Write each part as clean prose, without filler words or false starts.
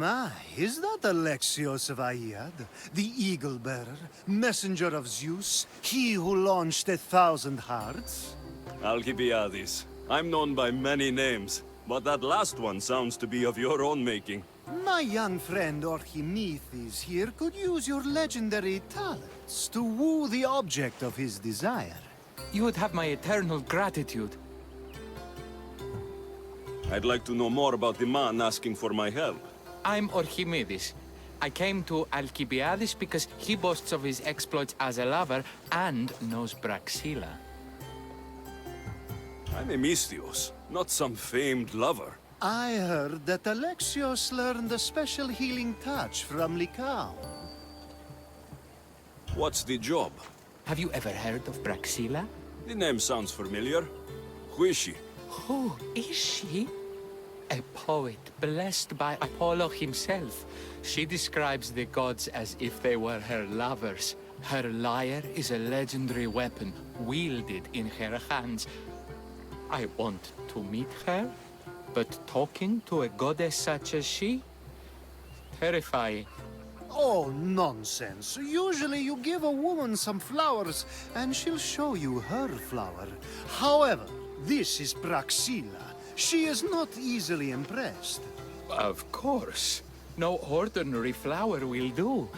My, is that Alexios of Aiad, the Eagle Bearer, messenger of Zeus, he who launched 1,000 hearts? Alcibiades. I'm known by many names, but that last one sounds to be of your own making. My young friend Archimedes here could use your legendary talents to woo the object of his desire. You would have my eternal gratitude. I'd like to know more about the man asking for my help. I'm Archimedes. I came to Alcibiades because he boasts of his exploits as a lover and knows Praxilla. I'm a Misthios, not some famed lover. I heard that Alexios learned a special healing touch from Lycaon. What's the job? Have you ever heard of Praxilla? The name sounds familiar. Who is she? Who is she? A poet blessed by Apollo himself. She describes the gods as if they were her lovers. Her lyre is a legendary weapon, wielded in her hands. I want to meet her, but talking to a goddess such as she? Terrifying. Oh, nonsense. Usually you give a woman some flowers, and she'll show you her flower. However, this is Praxilla. She is not easily impressed. Of course. No ordinary flower will do.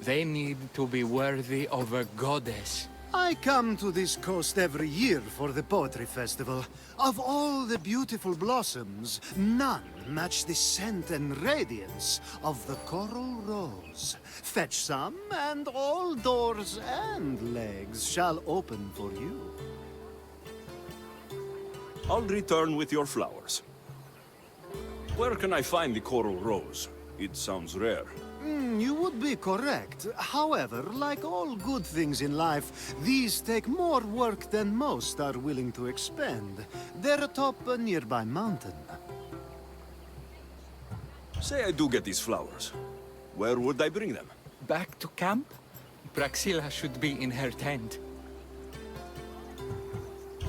They need to be worthy of a goddess. I come to this coast every year for the Poetry Festival. Of all the beautiful blossoms, none match the scent and radiance of the coral rose. Fetch some, and all doors and legs shall open for you. I'll return with your flowers. Where can I find the coral rose? It sounds rare. You would be correct. However, like all good things in life, these take more work than most are willing to expend. They're atop a nearby mountain. Say I do get these flowers. Where would I bring them? Back to camp? Praxilla should be in her tent.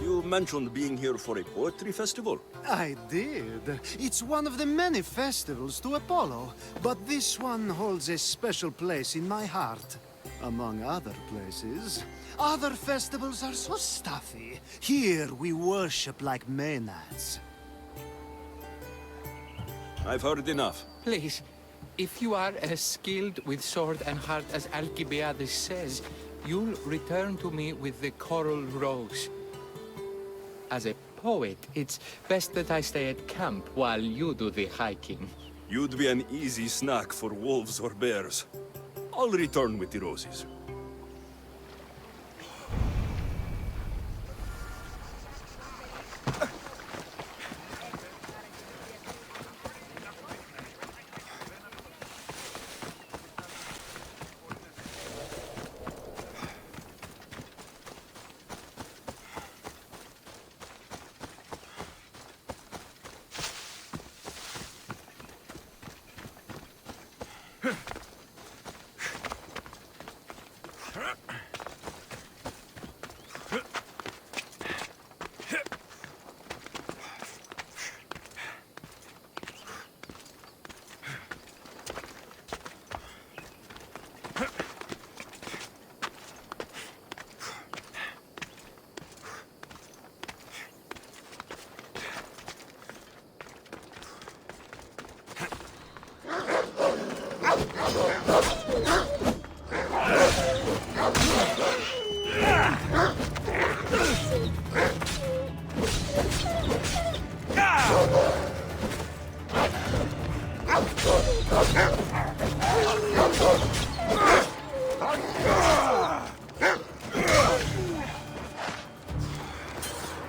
You mentioned being here for a poetry festival? I did. It's one of the many festivals to Apollo, but this one holds a special place in my heart. Among other places. Other festivals are so stuffy. Here we worship like Maenads. I've heard enough. Please, if you are as skilled with sword and heart as Alcibiades says, you'll return to me with the coral rose. As a poet, it's best that I stay at camp while you do the hiking. You'd be an easy snack for wolves or bears. I'll return with the roses.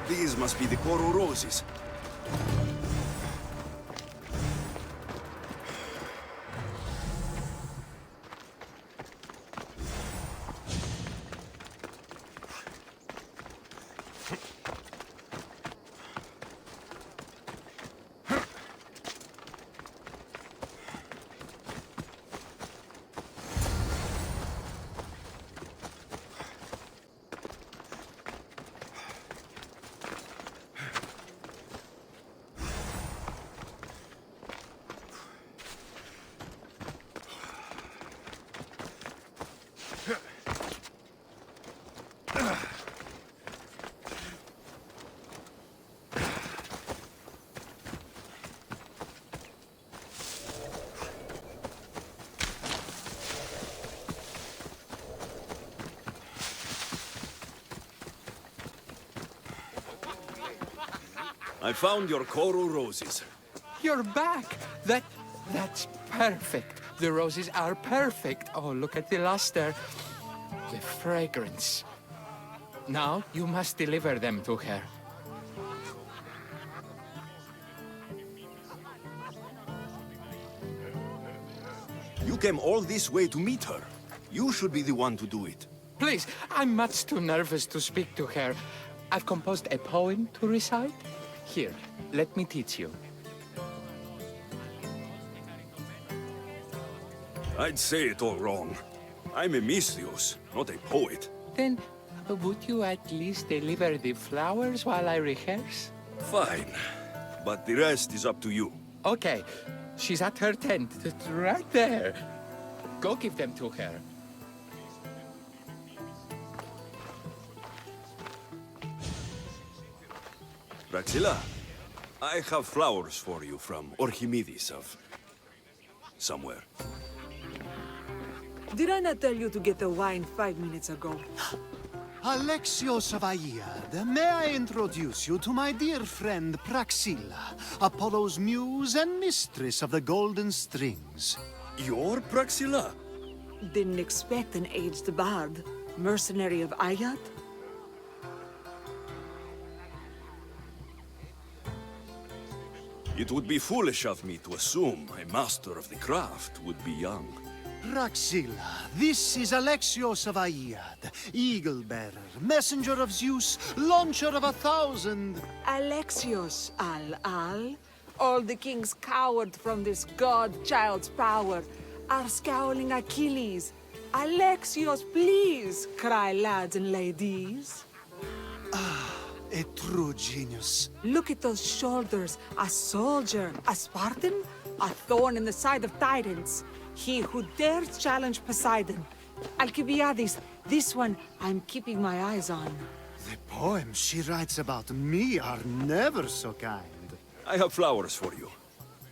These must be the coral roses. I found your coral roses. You're back! That's perfect. The roses are perfect. Oh, look at the luster. The fragrance. Now, you must deliver them to her. You came all this way to meet her. You should be the one to do it. Please, I'm much too nervous to speak to her. I've composed a poem to recite. Here, let me teach you. I'd say it all wrong. I'm a Misthios, not a poet. Then, would you at least deliver the flowers while I rehearse? Fine. But the rest is up to you. Okay. She's at her tent, right there. Go give them to her. Praxilla, I have flowers for you from Archimedes of... somewhere. Did I not tell you to get the wine 5 minutes ago? Alexios of Aiad, may I introduce you to my dear friend Praxilla, Apollo's muse and mistress of the golden strings. You're Praxilla? Didn't expect an aged bard. Mercenary of Aiad? It would be foolish of me to assume a master of the craft would be young. Praxilla, this is Alexios of Aiad, eagle-bearer, messenger of Zeus, launcher of 1,000... Alexios, Al. All the kings cowered from this god-child's power are scowling Achilles. Alexios, please, cry lads and ladies. A true genius. Look at those shoulders. A soldier, a Spartan, a thorn in the side of titans. He who dares challenge Poseidon. Alcibiades, this one I'm keeping my eyes on. The poems she writes about me are never so kind. I have flowers for you.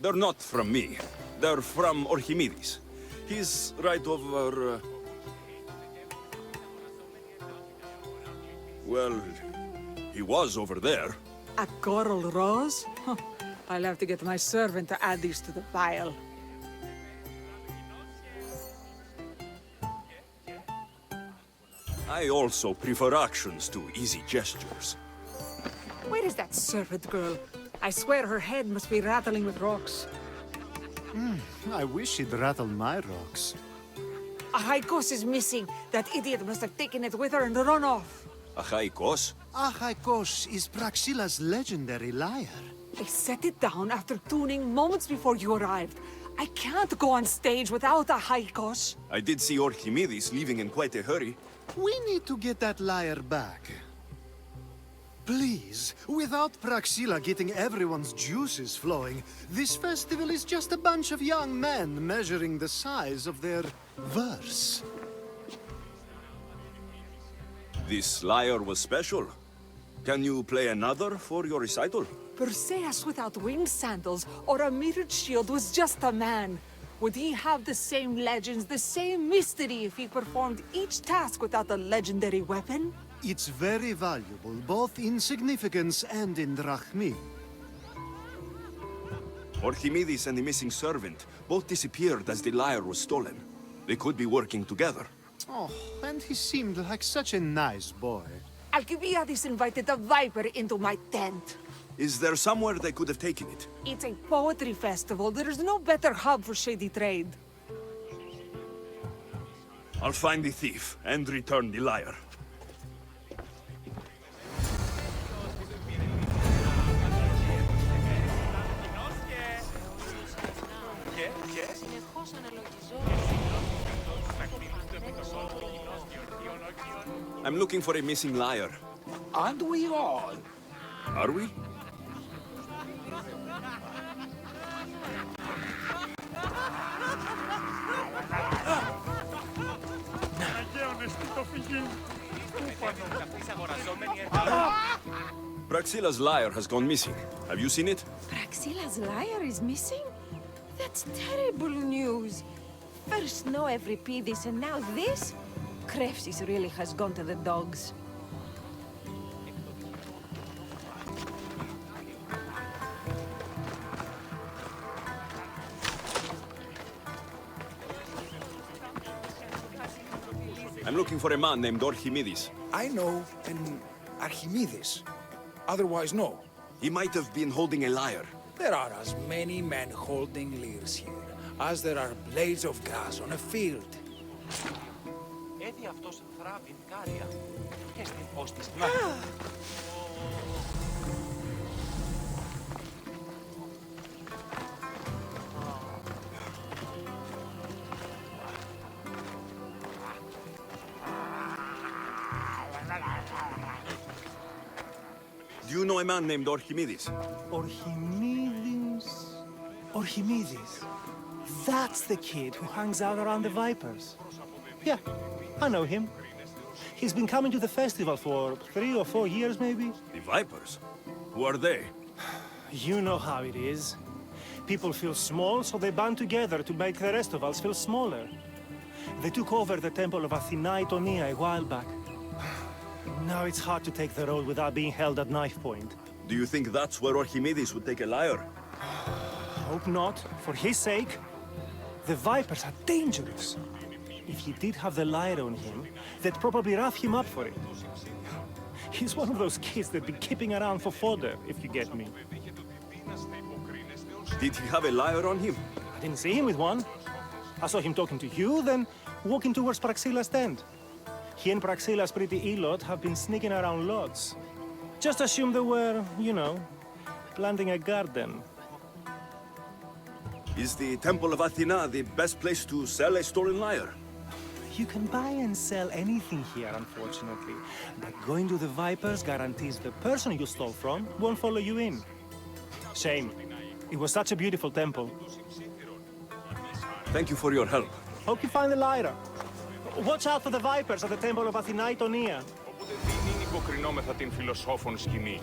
They're not from me. They're from Archimedes. He's right over... Well, he was over there. A coral rose? Huh. I'll have to get my servant to add these to the pile. I also prefer actions to easy gestures. Where is that servant girl? I swear her head must be rattling with rocks. I wish she'd rattle my rocks. Achaikos is missing. That idiot must have taken it with her and run off. Achaikos? Achaikos is Praxilla's legendary lyre. I set it down after tuning moments before you arrived. I can't go on stage without Achaikos. I did see Archimedes leaving in quite a hurry. We need to get that lyre back. Please, without Praxilla getting everyone's juices flowing, this festival is just a bunch of young men measuring the size of their verse. This lyre was special. Can you play another for your recital? Perseus without winged sandals or a mirrored shield was just a man. Would he have the same legends, the same mystery if he performed each task without a legendary weapon? It's very valuable, both in significance and in drachmi. Archimedes and the missing servant both disappeared as the lyre was stolen. They could be working together. Oh, and he seemed like such a nice boy. Alcibiades invited a viper into my tent. Is there somewhere they could have taken it? It's a poetry festival. There's no better hub for shady trade. I'll find the thief and return the lyre. I'm looking for a missing lyre. Aren't we all? Are we? Praxilla's lyre has gone missing. Have you seen it? Praxilla's lyre is missing? That's terrible news. First no Euripides and now this? Krefsis really has gone to the dogs. I'm looking for a man named Archimedes. I know an Archimedes. Otherwise, no. He might have been holding a lyre. There are as many men holding lyres here as there are blades of grass on a field. Έδι αυτός θράβην κάρια και στην ως της Do you know a man named Archimedes? Archimedes? Archimedes? That's the kid who hangs out around the Vipers. Yeah, I know him. He's been coming to the festival for 3 or 4 years, maybe. The Vipers? Who are they? You know how it is. People feel small, so they band together to make the rest of us feel smaller. They took over the temple of Athena Itonia a while back. Now it's hard to take the road without being held at knife point. Do you think that's where Archimedes would take a lyre? Hope not. For his sake. The Vipers are dangerous. If he did have the lyre on him, they'd probably rough him up for it. He's one of those kids that'd be keeping around for fodder, if you get me. Did he have a lyre on him? I didn't see him with one. I saw him talking to you, then walking towards Praxilla's tent. He and Praxilla's pretty Elot have been sneaking around lots. Just assume they were, you know, planting a garden. Is the Temple of Athena the best place to sell a stolen lyre? You can buy and sell anything here, unfortunately. But going to the Vipers guarantees the person you stole from won't follow you in. Shame. It was such a beautiful temple. Thank you for your help. Hope you find the lyre. Watch out for the Vipers at the Temple of Athena Itonia. Όποτε δεν υποκρινόμεθα την φιλοσόφων σκηνή.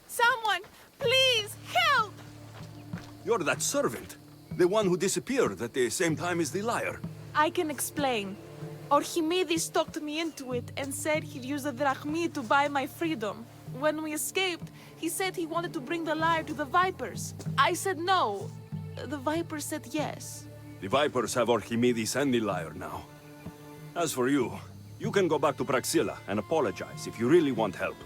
Someone, please help! You're that servant. The one who disappeared at the same time as the Lyre. I can explain. Archimedes talked me into it and said he'd use the drachmi to buy my freedom. When we escaped, he said he wanted to bring the lyre to the Vipers. I said no. The Vipers said yes. The Vipers have Archimedes and the Lyre now. As for you, you can go back to Praxilla and apologize if you really want help.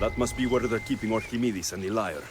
That must be where they're keeping Archimedes and the Lyre.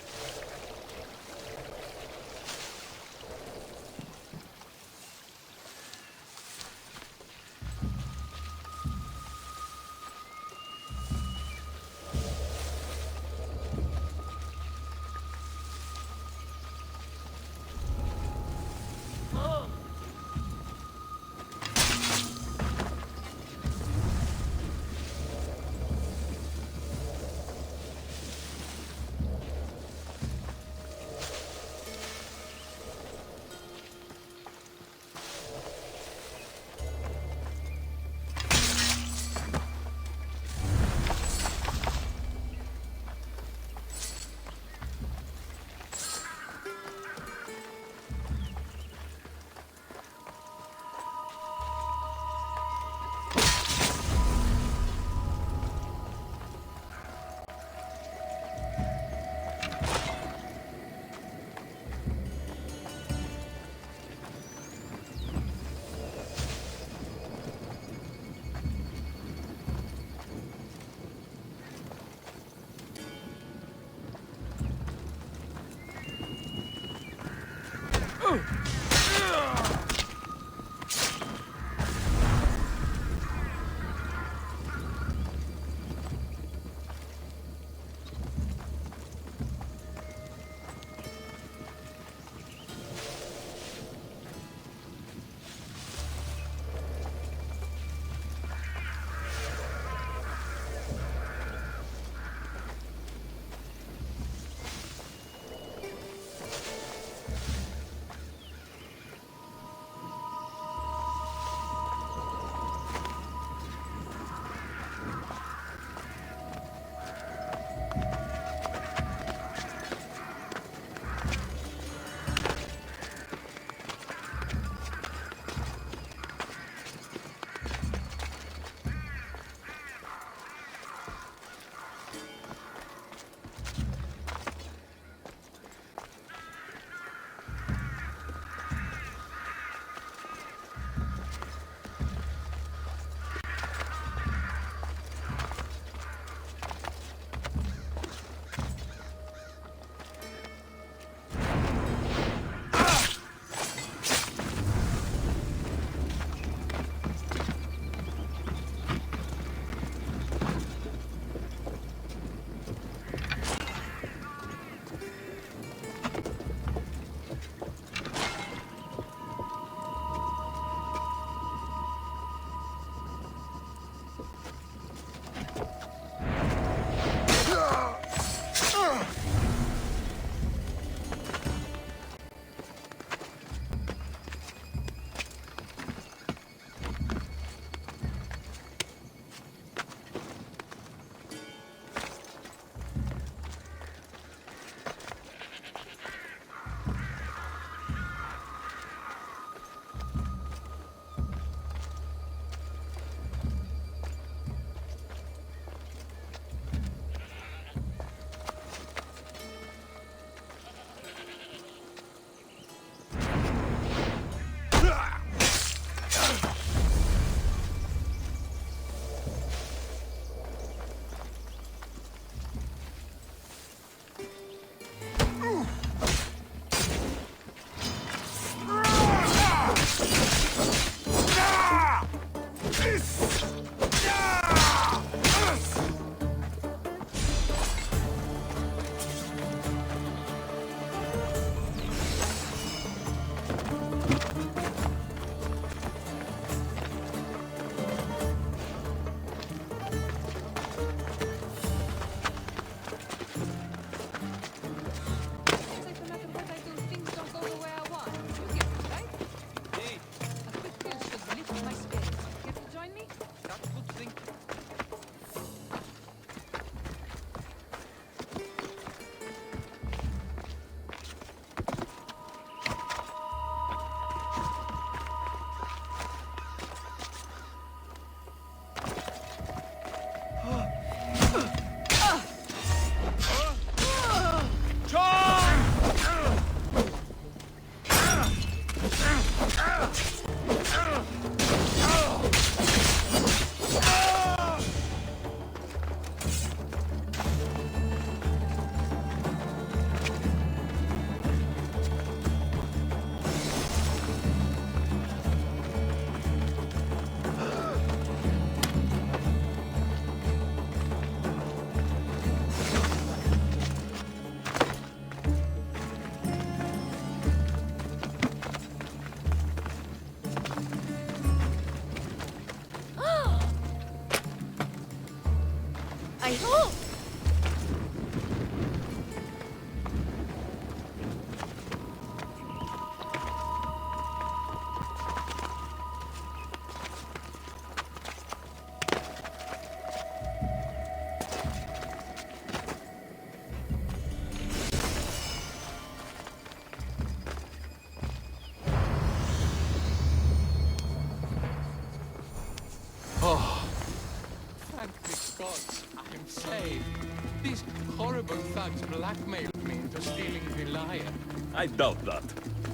horrible thugs blackmailed me into stealing the lyre. I doubt that.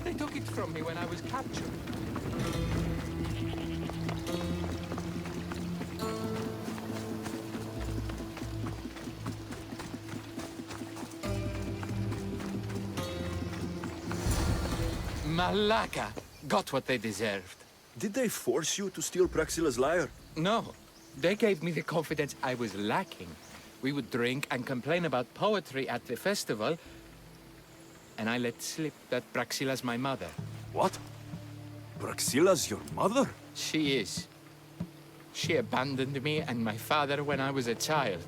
They took it from me when I was captured. Malaka got what they deserved. Did they force you to steal Praxilla's lyre? No, they gave me the confidence I was lacking. We would drink and complain about poetry at the festival, and I let slip that Praxilla's my mother. What? Praxilla's your mother? She is. She abandoned me and my father when I was a child.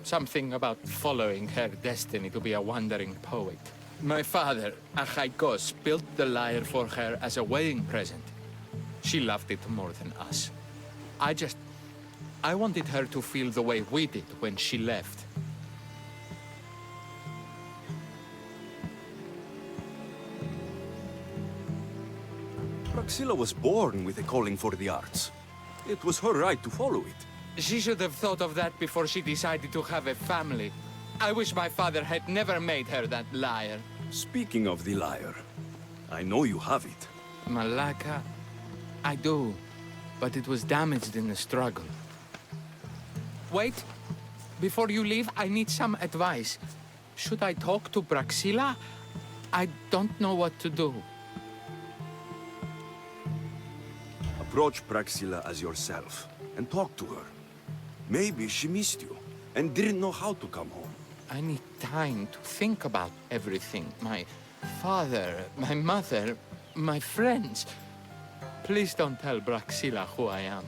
Something about following her destiny to be a wandering poet. My father, Achaikos, built the lyre for her as a wedding present. She loved it more than us. I wanted her to feel the way we did when she left. Praxilla was born with a calling for the arts. It was her right to follow it. She should have thought of that before she decided to have a family. I wish my father had never made her that lyre. Speaking of the lyre, I know you have it. Malaka, I do, but it was damaged in the struggle. Wait, before you leave, I need some advice. Should I talk to Praxilla? I don't know what to do. Approach Praxilla as yourself and talk to her. Maybe she missed you and didn't know how to come home. I need time to think about everything. My father, my mother, my friends. Please don't tell Praxilla who I am.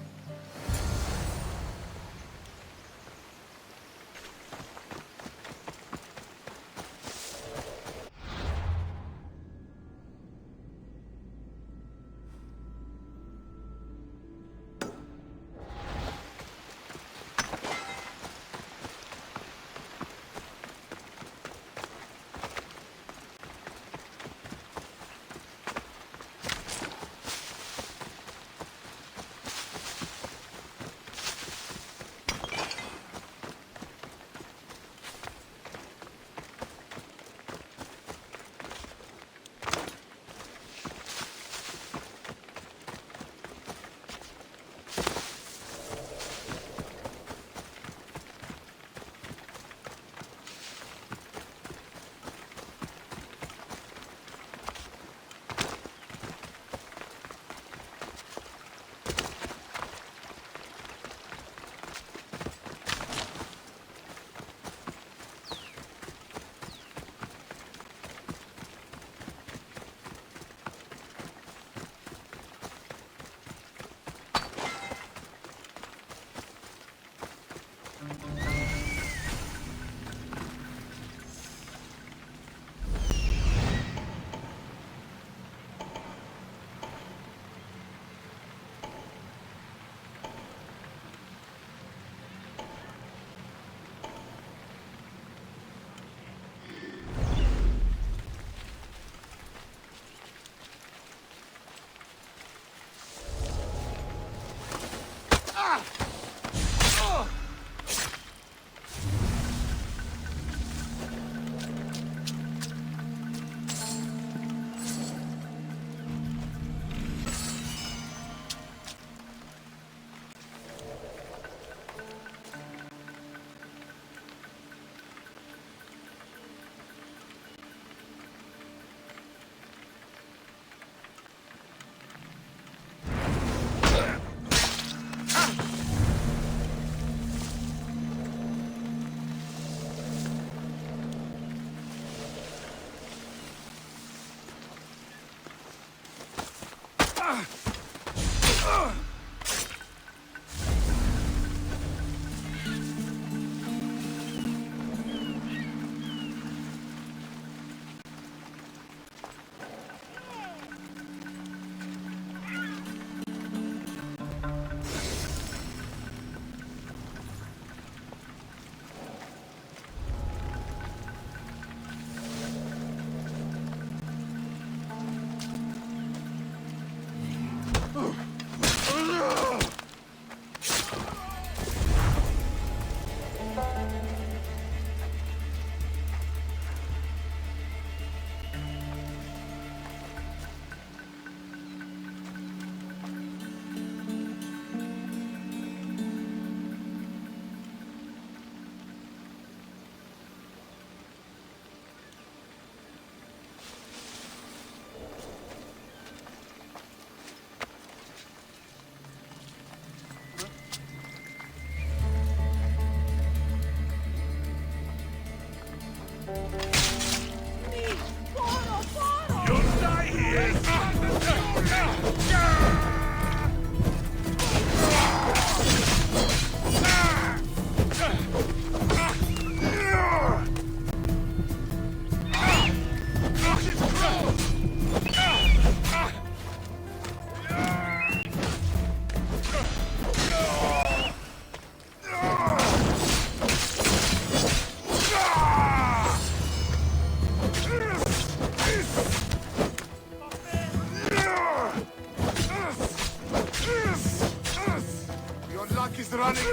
Your luck is running.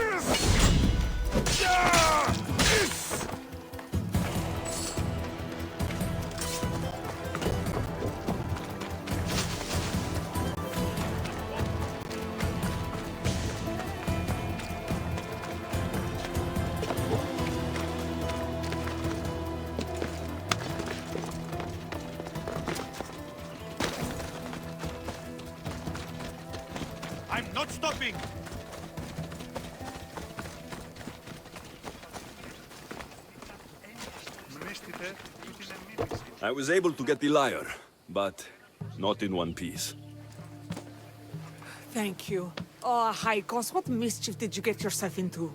I'm not stopping! I was able to get the lyre, but not in one piece. Thank you. Oh, Haikos, what mischief did you get yourself into?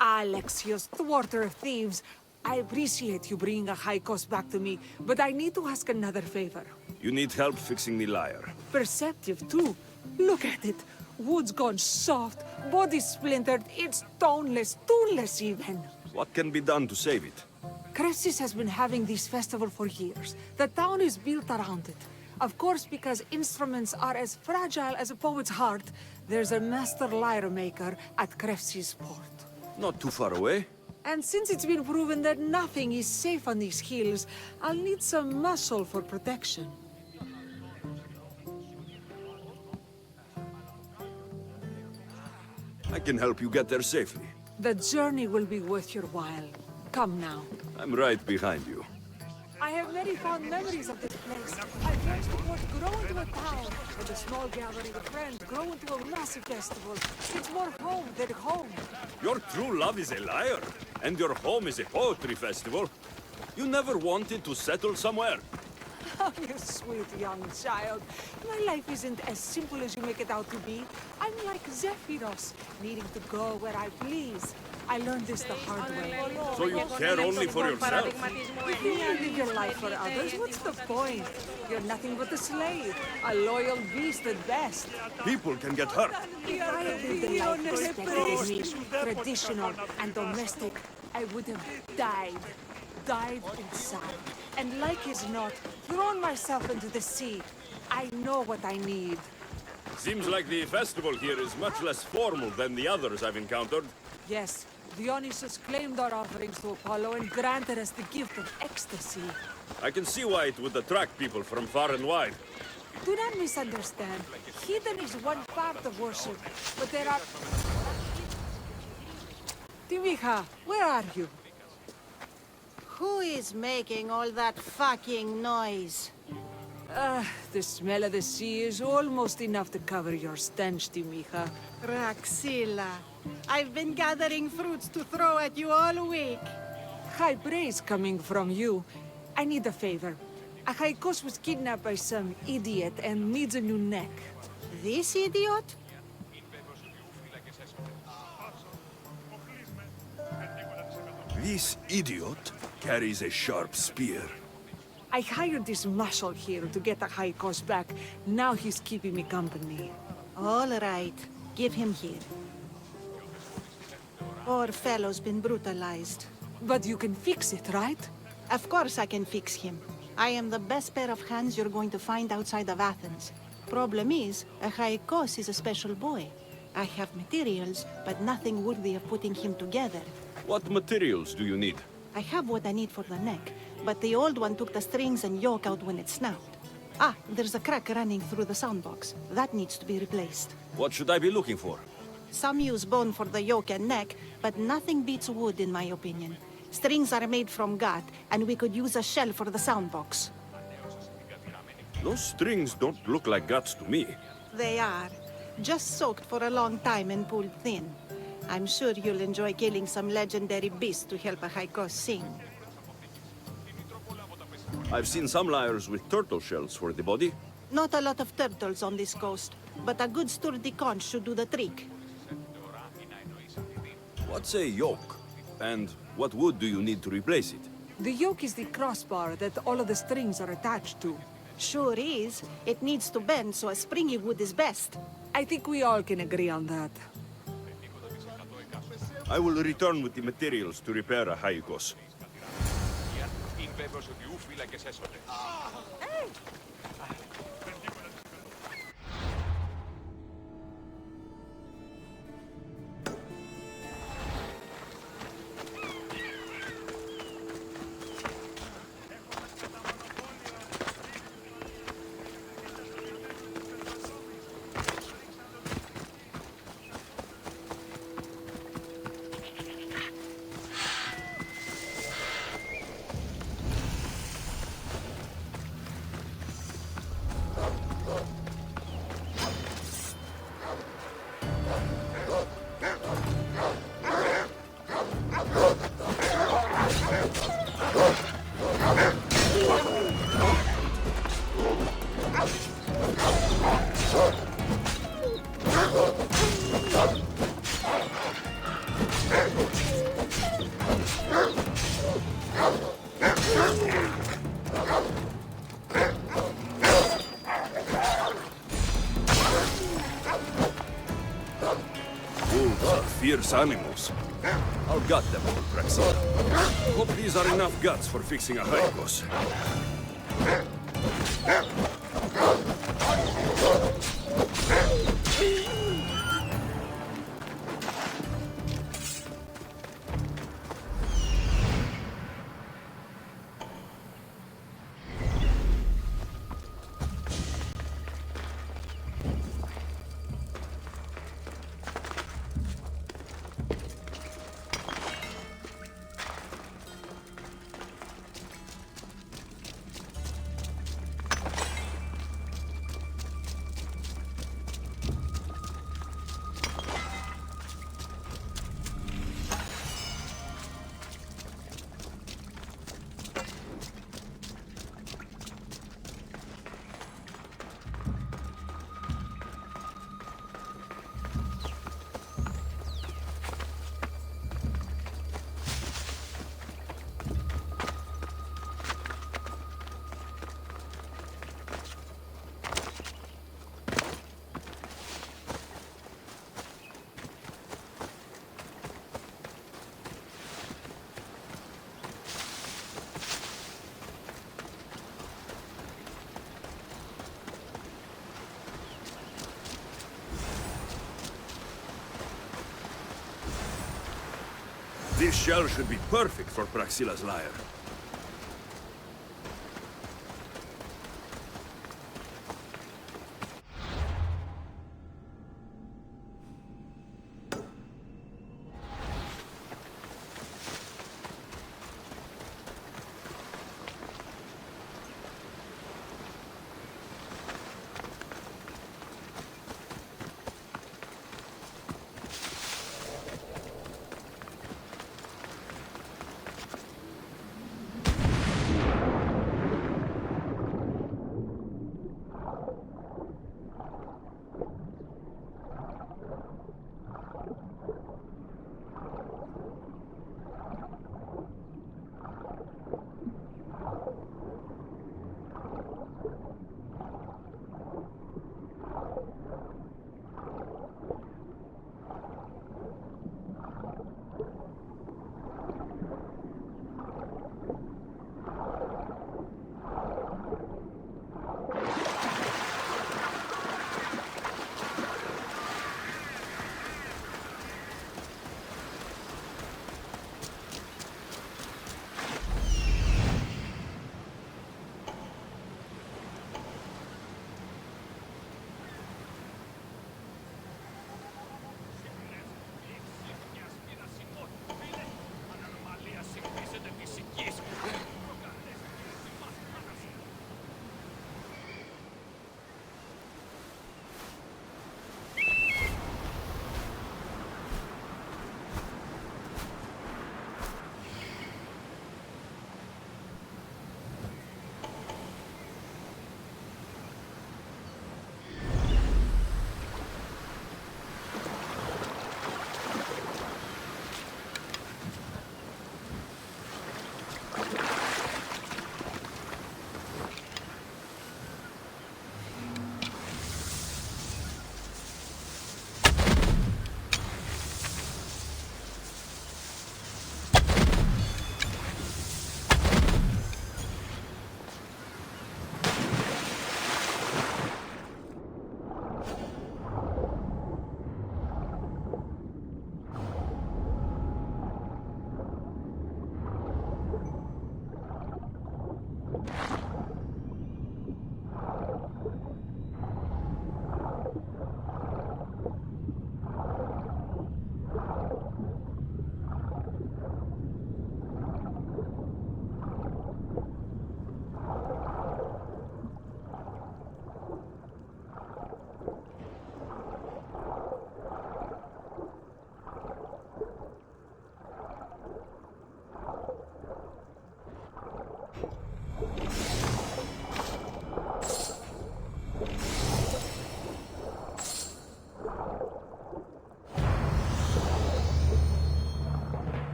Alexios, thwarter of thieves. I appreciate you bringing a Haikos back to me, but I need to ask another favor. You need help fixing the lyre. Perceptive, too. Look at it. Wood's gone soft, body splintered, it's toneless, tooless even. What can be done to save it? Cressis has been having this festival for years. The town is built around it. Of course, because instruments are as fragile as a poet's heart, there's a master lyre maker at Crefsis port. Not too far away. And since it's been proven that nothing is safe on these hills, I'll need some muscle for protection. I can help you get there safely. The journey will be worth your while. Come now. I'm right behind you. I have many fond memories of this place. I watched the port grow into a town, and a small gathering of friends grow into a massive festival. It's more home than home. Your true love is a lyre, and your home is a poetry festival. You never wanted to settle somewhere. Oh, you sweet young child. My life isn't as simple as you make it out to be. I'm like Zephyros, needing to go where I please. I learned this the hard way. So you care only for yourself? If you can't live your life for others, what's the point? You're nothing but a slave, a loyal beast at best. People can get hurt. If I had lived the life expected of me, traditional and domestic, I would have died. Died inside. And like as not, thrown myself into the sea. I know what I need. Seems like the festival here is much less formal than the others I've encountered. Yes, Dionysus claimed our offerings to Apollo and granted us the gift of ecstasy. I can see why it would attract people from far and wide. Do not misunderstand. Heathen is one part of worship, but there are... Timiha, where are you? Who is making all that fucking noise? The smell of the sea is almost enough to cover your stench, Timiha. Praxilla, I've been gathering fruits to throw at you all week. High praise coming from you. I need a favor. A Haikos was kidnapped by some idiot and needs a new neck. This idiot? This idiot carries a sharp spear. I hired this muscle here to get the Haikos back. Now he's keeping me company. All right, give him here. Poor fellow's been brutalized. But you can fix it, right? Of course I can fix him. I am the best pair of hands you're going to find outside of Athens. Problem is, a Haikos is a special boy. I have materials, but nothing worthy of putting him together. What materials do you need? I have what I need for the neck, but the old one took the strings and yoke out when it snapped. Ah, there's a crack running through the soundbox. That needs to be replaced. What should I be looking for? Some use bone for the yoke and neck, but nothing beats wood in my opinion. Strings are made from gut, and we could use a shell for the sound box. Those strings don't look like guts to me. They are. Just soaked for a long time and pulled thin. I'm sure you'll enjoy killing some legendary beast to help a Haikos sing. I've seen some lyres with turtle shells for the body. Not a lot of turtles on this coast, but a good sturdy conch should do the trick. What's a yoke? And what wood do you need to replace it? The yoke is the crossbar that all of the strings are attached to. Sure is. It needs to bend, so a springy wood is best. I think we all can agree on that. I will return with the materials to repair a Haikos. Fierce animals. I'll gut them all, Praxilla. Hope these are enough guts for fixing a Haikos. This shell should be perfect for Praxilla's lyre.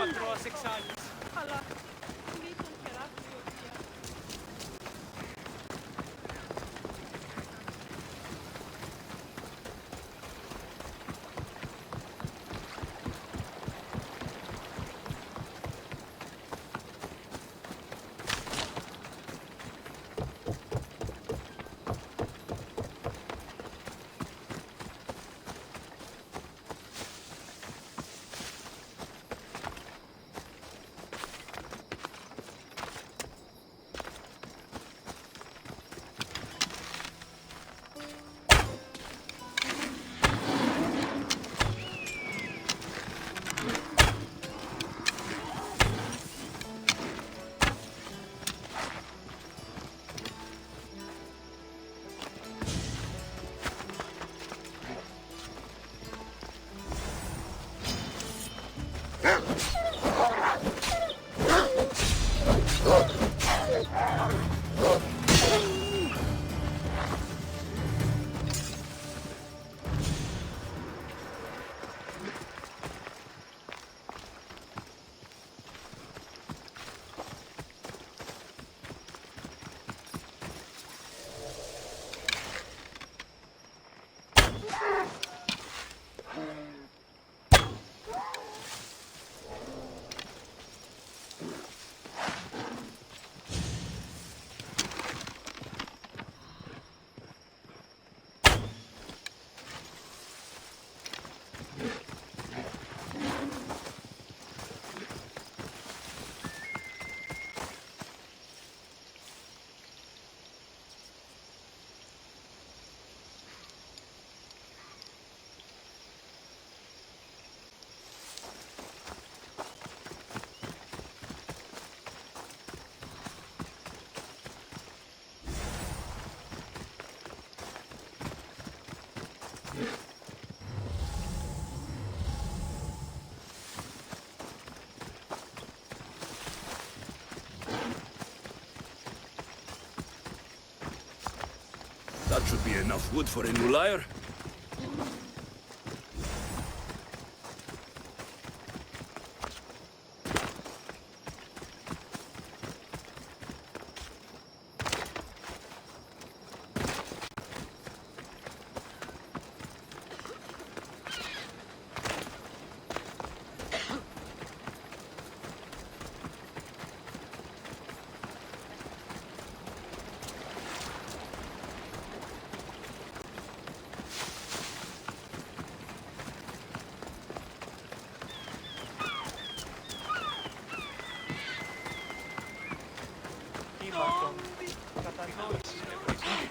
πατρός εξάλλης. Αλλά μη τον κεράχνιο πια. That should be enough wood for a new lyre. Ήμαρτον, κατανόησης με βοηθήσει.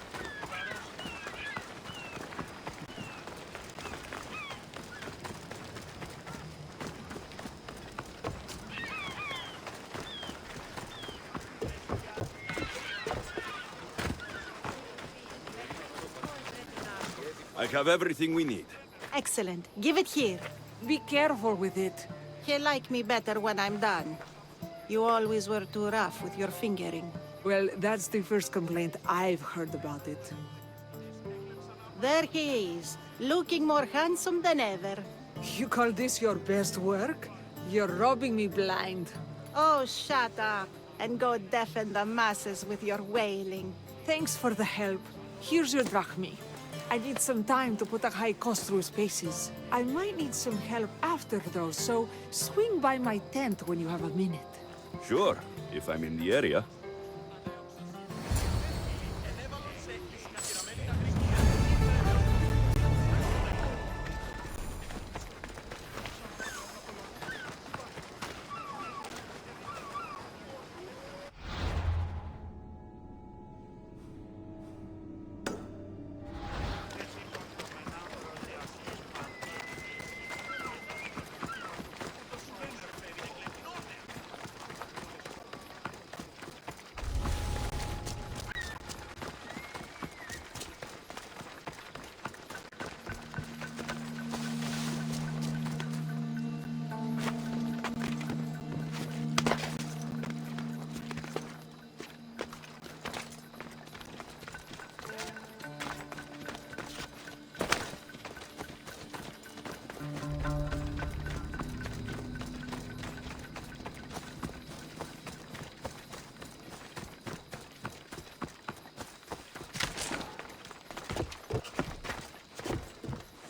I have everything we need. Excellent. Give it here. Be careful with it. He'll like me better when I'm done. You always were too rough with your fingering. Well, that's the first complaint I've heard about it. There he is, looking more handsome than ever. You call this your best work? You're robbing me blind. Oh, shut up, and go deafen the masses with your wailing. Thanks for the help. Here's your drachmi. I need some time to put a high cost through spaces. I might need some help after though, so swing by my tent when you have a minute. Sure, if I'm in the area.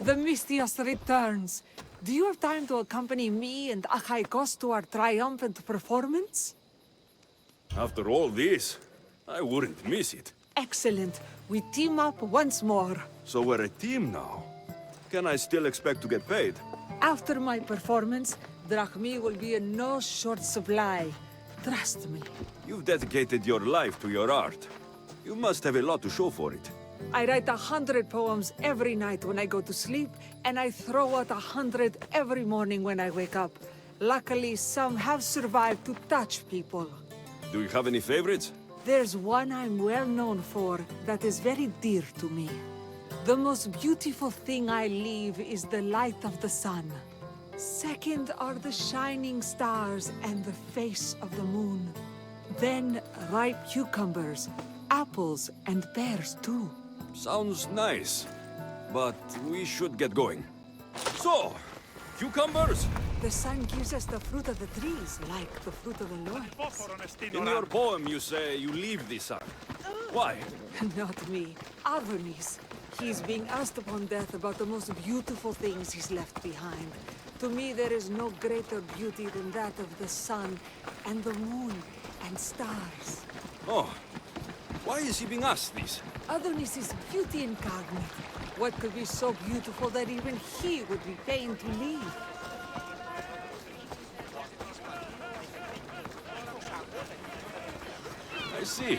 The Mystios returns. Do you have time to accompany me and Achaikos to our triumphant performance? After all this, I wouldn't miss it. Excellent. We team up once more. So we're a team now. Can I still expect to get paid? After my performance, drachmi will be in no short supply. Trust me. You've dedicated your life to your art. You must have a lot to show for it. I write 100 poems every night when I go to sleep, and I throw out 100 every morning when I wake up. Luckily, some have survived to touch people. Do you have any favorites? There's one I'm well known for that is very dear to me. The most beautiful thing I leave is the light of the sun. Second are the shining stars and the face of the moon. Then ripe cucumbers, apples, and pears too. Sounds nice, but we should get going. So, cucumbers? The sun gives us the fruit of the trees, like the fruit of the Lord. In your poem you say you leave the sun. Why? Not me. Adonis. He's being asked upon death about the most beautiful things he's left behind. To me, there is no greater beauty than that of the sun, and the moon, and stars. Oh, why is he being asked this? Adonis is beauty incarnate. What could be so beautiful that even he would be fain to leave? I see.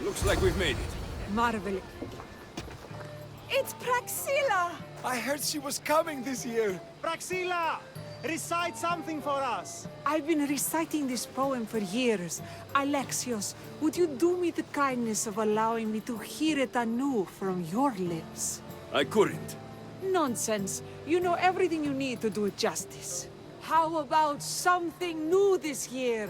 Looks like we've made it. Marvel. It's Praxilla! I heard she was coming this year. Praxilla! Recite something for us! I've been reciting this poem for years. Alexios, would you do me the kindness of allowing me to hear it anew from your lips? I couldn't. Nonsense. You know everything you need to do it justice. How about something new this year?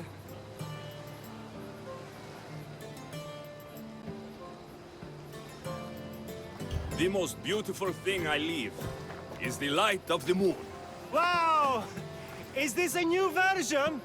The most beautiful thing I leave is the light of the moon. Wow! Is this a new version?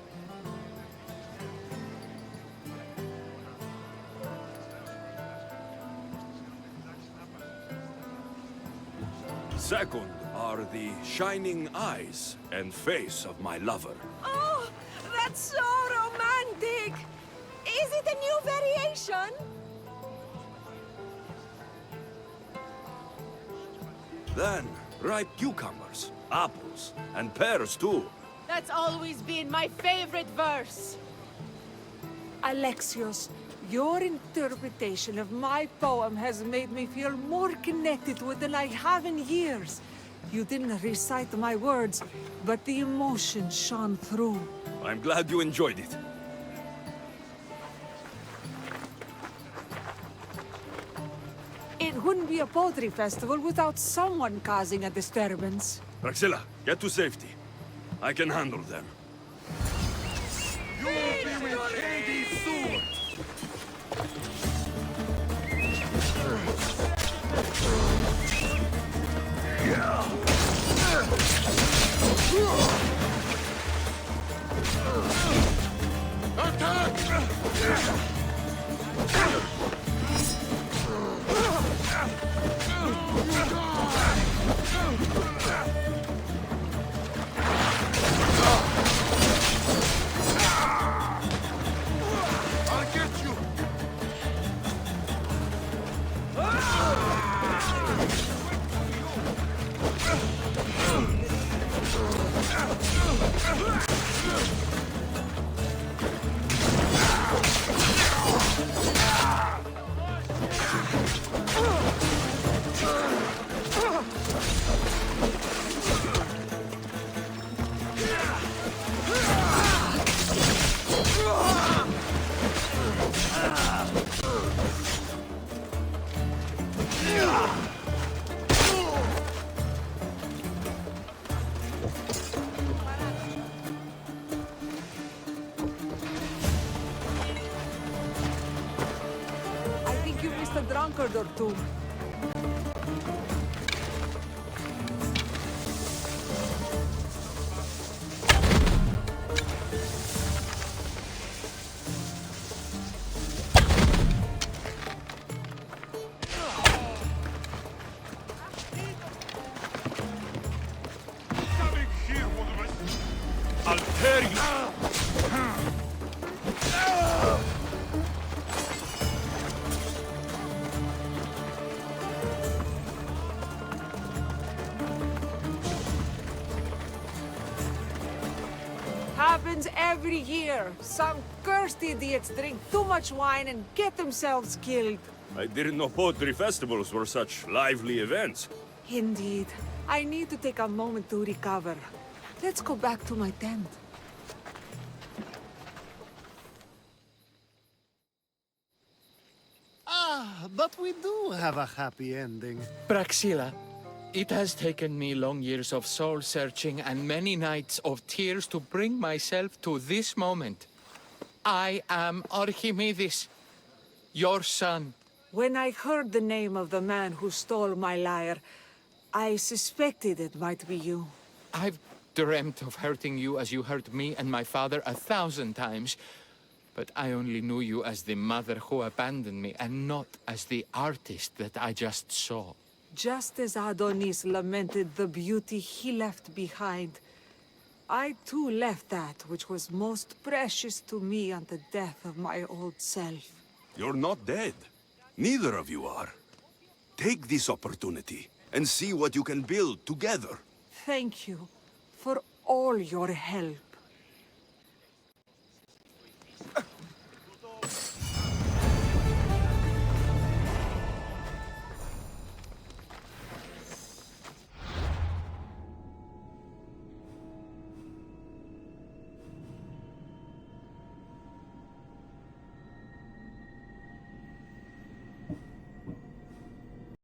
Second are the shining eyes and face of my lover. Oh, that's so romantic! Is it a new variation? Then, ripe cucumbers, apples, and pears too. That's always been my favorite verse. Alexios, your interpretation of my poem has made me feel more connected to it than I have in years. You didn't recite my words, but the emotion shone through. I'm glad you enjoyed it. It wouldn't be a poetry festival without someone causing a disturbance. Praxilla, get to safety. I can handle them. You'll be with Hades soon! I'll get you! I think you missed a drunkard or two. I'll tear you! Happens every year. Some cursed idiots drink too much wine and get themselves killed. I didn't know poetry festivals were such lively events. Indeed. I need to take a moment to recover. Let's go back to my tent. But we do have a happy ending. Praxilla, it has taken me long years of soul-searching and many nights of tears to bring myself to this moment. I am Archimedes, your son. When I heard the name of the man who stole my lyre, I suspected it might be you. I've dreamt of hurting you as you hurt me and my father 1,000 times. But I only knew you as the mother who abandoned me, and not as the artist that I just saw. Just as Adonis lamented the beauty he left behind, I too left that which was most precious to me on the death of my old self. You're not dead. Neither of you are. Take this opportunity and see what you can build together. Thank you for all your help.